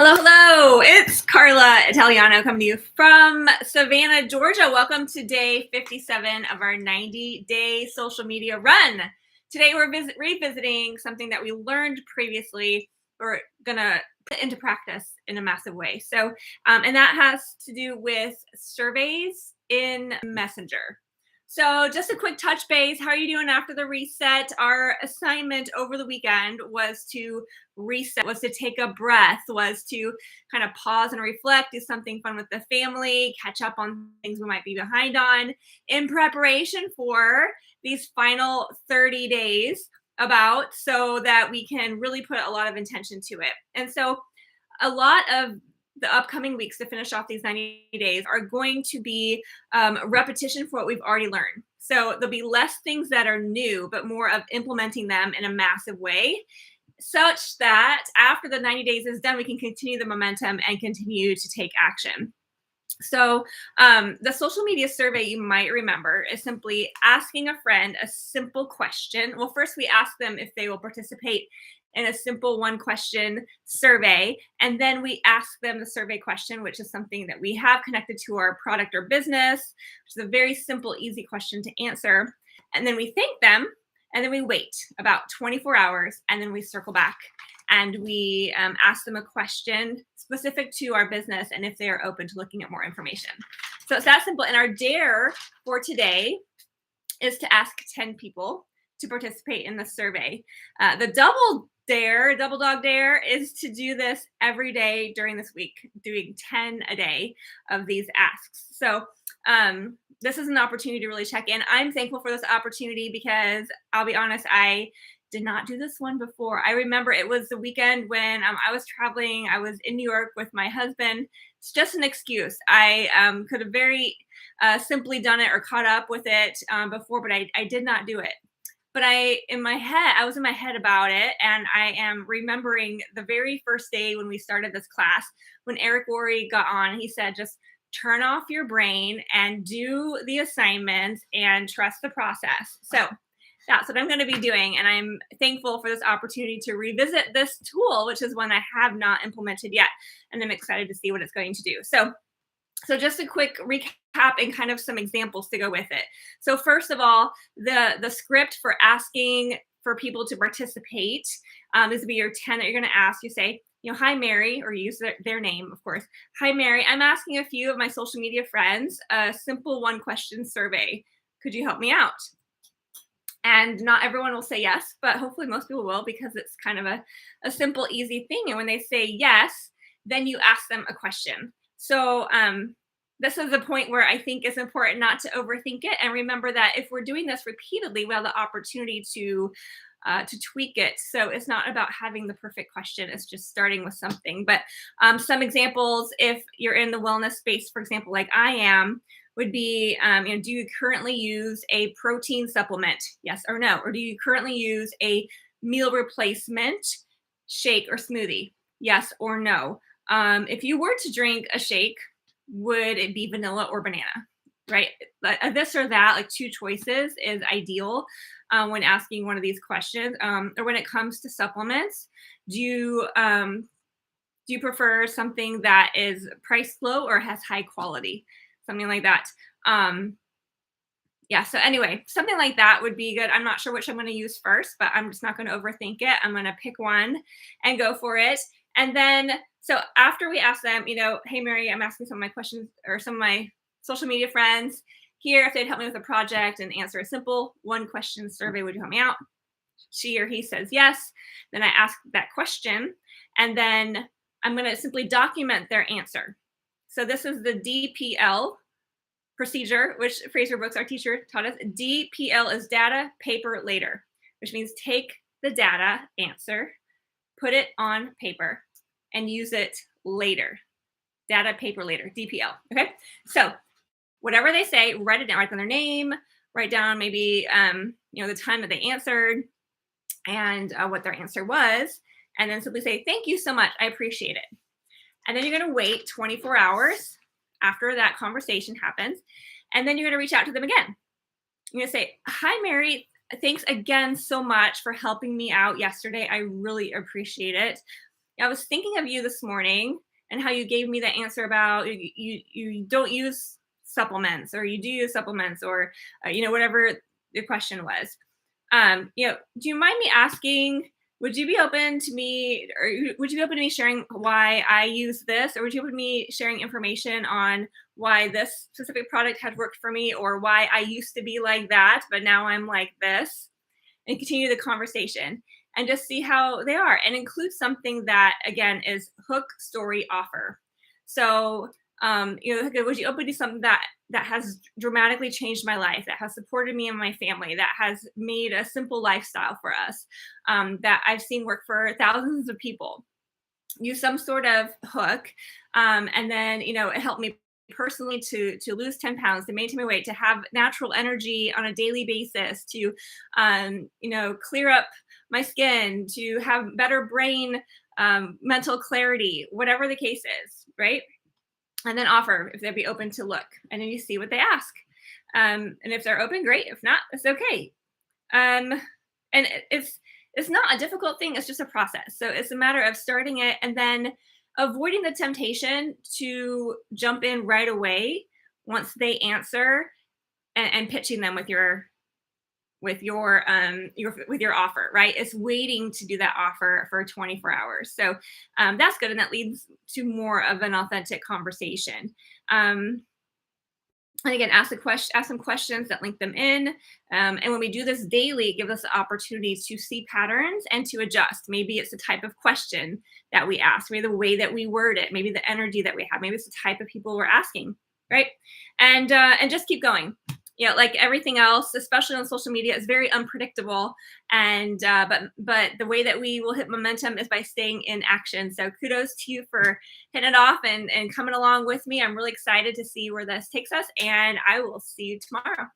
Hello, hello. It's Carla Italiano coming to you from Savannah, Georgia. Welcome to day 57 of our 90-day social media run. Today we're revisiting something that we learned previously. We're going to put into practice in a massive way. And that has to do with surveys in Messenger. So just a quick touch base. How are you doing after the reset? Our assignment over the weekend was to reset, was to take a breath, was to kind of pause and reflect, do something fun with the family, catch up on things we might be behind on in preparation for these final 30 days so that we can really put a lot of intention to it. And so a lot of the upcoming weeks to finish off these 90 days are going to be repetition for what we've already learned. So there'll be less things that are new, but more of implementing them in a massive way, such that after the 90 days is done, we can continue the momentum and continue to take action. So the social media survey, you might remember, is simply asking a friend a simple question. Well, first we ask them if they will participate in a simple one question survey. And then we ask them the survey question, which is something that we have connected to our product or business, which is a very simple, easy question to answer. And then we thank them. And then we wait about 24 hours, and then we circle back and we ask them a question specific to our business and if they are open to looking at more information. So it's that simple. And our dare for today is to ask 10 people to participate in the survey. The double dog dare is to do this every day during this week, doing 10 a day of these asks. So this is an opportunity to really check in. I'm thankful for this opportunity because I'll be honest, I did not do this one before. I remember it was the weekend when I was traveling. I was in New York with my husband. It's just an excuse. I could have very simply done it or caught up with it before, but I did not do it. But I was in my head about it, and I am remembering the very first day when we started this class, when Eric Worre got on, he said, just turn off your brain and do the assignments and trust the process. So that's what I'm going to be doing. And I'm thankful for this opportunity to revisit this tool, which is one I have not implemented yet. And I'm excited to see what it's going to do. So just a quick recap and kind of some examples to go with it. So first of all, the script for asking for people to participate is to be your 10 that you're going to ask. You say, hi, Mary, or use their name, of course. Hi, Mary, I'm asking a few of my social media friends a simple one question survey. Could you help me out? And not everyone will say yes, but hopefully most people will, because it's kind of a simple, easy thing. And when they say yes, then you ask them a question. So this is a point where I think it's important not to overthink it. And remember that if we're doing this repeatedly, we have the opportunity to tweak it. So it's not about having the perfect question. It's just starting with something. But some examples, if you're in the wellness space, for example, like I am, would be, do you currently use a protein supplement? Yes or no? Or do you currently use a meal replacement shake or smoothie? Yes or no? If you were to drink a shake, would it be vanilla or banana? Right? This or that, like two choices is ideal when asking one of these questions. Or when it comes to supplements, do you prefer something that is priced low or has high quality? Something like that. Yeah, so anyway, something like that would be good. I'm not sure which I'm going to use first, but I'm just not going to overthink it. I'm going to pick one and go for it. And then, so after we ask them, hey, Mary, I'm asking some of my questions or some of my social media friends here if they'd help me with a project and answer a simple one question survey. Would you help me out? She or he says yes. Then I ask that question, and then I'm going to simply document their answer. So this is the DPL procedure, which Fraser Brooks, our teacher, taught us. DPL is data, paper, later, which means take the data answer, put it on paper, and use it later. Data, paper, later, DPL. Okay. So whatever they say, write it down, write down their name, write down maybe, the time that they answered and what their answer was. And then simply say, thank you so much. I appreciate it. And then you're going to wait 24 hours after that conversation happens. And then you're going to reach out to them again. You're going to say, hi, Mary. Thanks again so much for helping me out yesterday. I really appreciate it. I was thinking of you this morning and how you gave me the answer about you don't use supplements, or you do use supplements, or whatever the question was. Do you mind me asking, would you be open to me, or would you be open to me sharing why I use this, or would you be open to me sharing information on why this specific product had worked for me, or why I used to be like that, but now I'm like this, and continue the conversation and just see how they are, and include something that again is hook, story, offer. So okay, would you open to something that has dramatically changed my life, that has supported me and my family, that has made a simple lifestyle for us, that I've seen work for thousands of people? Use some sort of hook, and then it helped me personally to lose 10 pounds, to maintain my weight, to have natural energy on a daily basis, to clear up my skin, to have better brain, mental clarity, whatever the case is, right? And then offer if they'd be open to look, and then you see what they ask. And if they're open, great. If not, it's okay. um, and it's not a difficult thing, it's just a process. So it's a matter of starting it and then avoiding the temptation to jump in right away once they answer, and pitching them with your offer, right? It's waiting to do that offer for 24 hours. So that's good, and that leads to more of an authentic conversation. And again, ask some questions that link them in. And when we do this daily, it gives us the opportunity to see patterns and to adjust. Maybe it's the type of question that we ask, maybe the way that we word it, maybe the energy that we have, maybe it's the type of people we're asking, right? And just keep going. Like everything else, especially on social media, is very unpredictable. And but the way that we will hit momentum is by staying in action. So kudos to you for hitting it off and coming along with me. I'm really excited to see where this takes us, and I will see you tomorrow.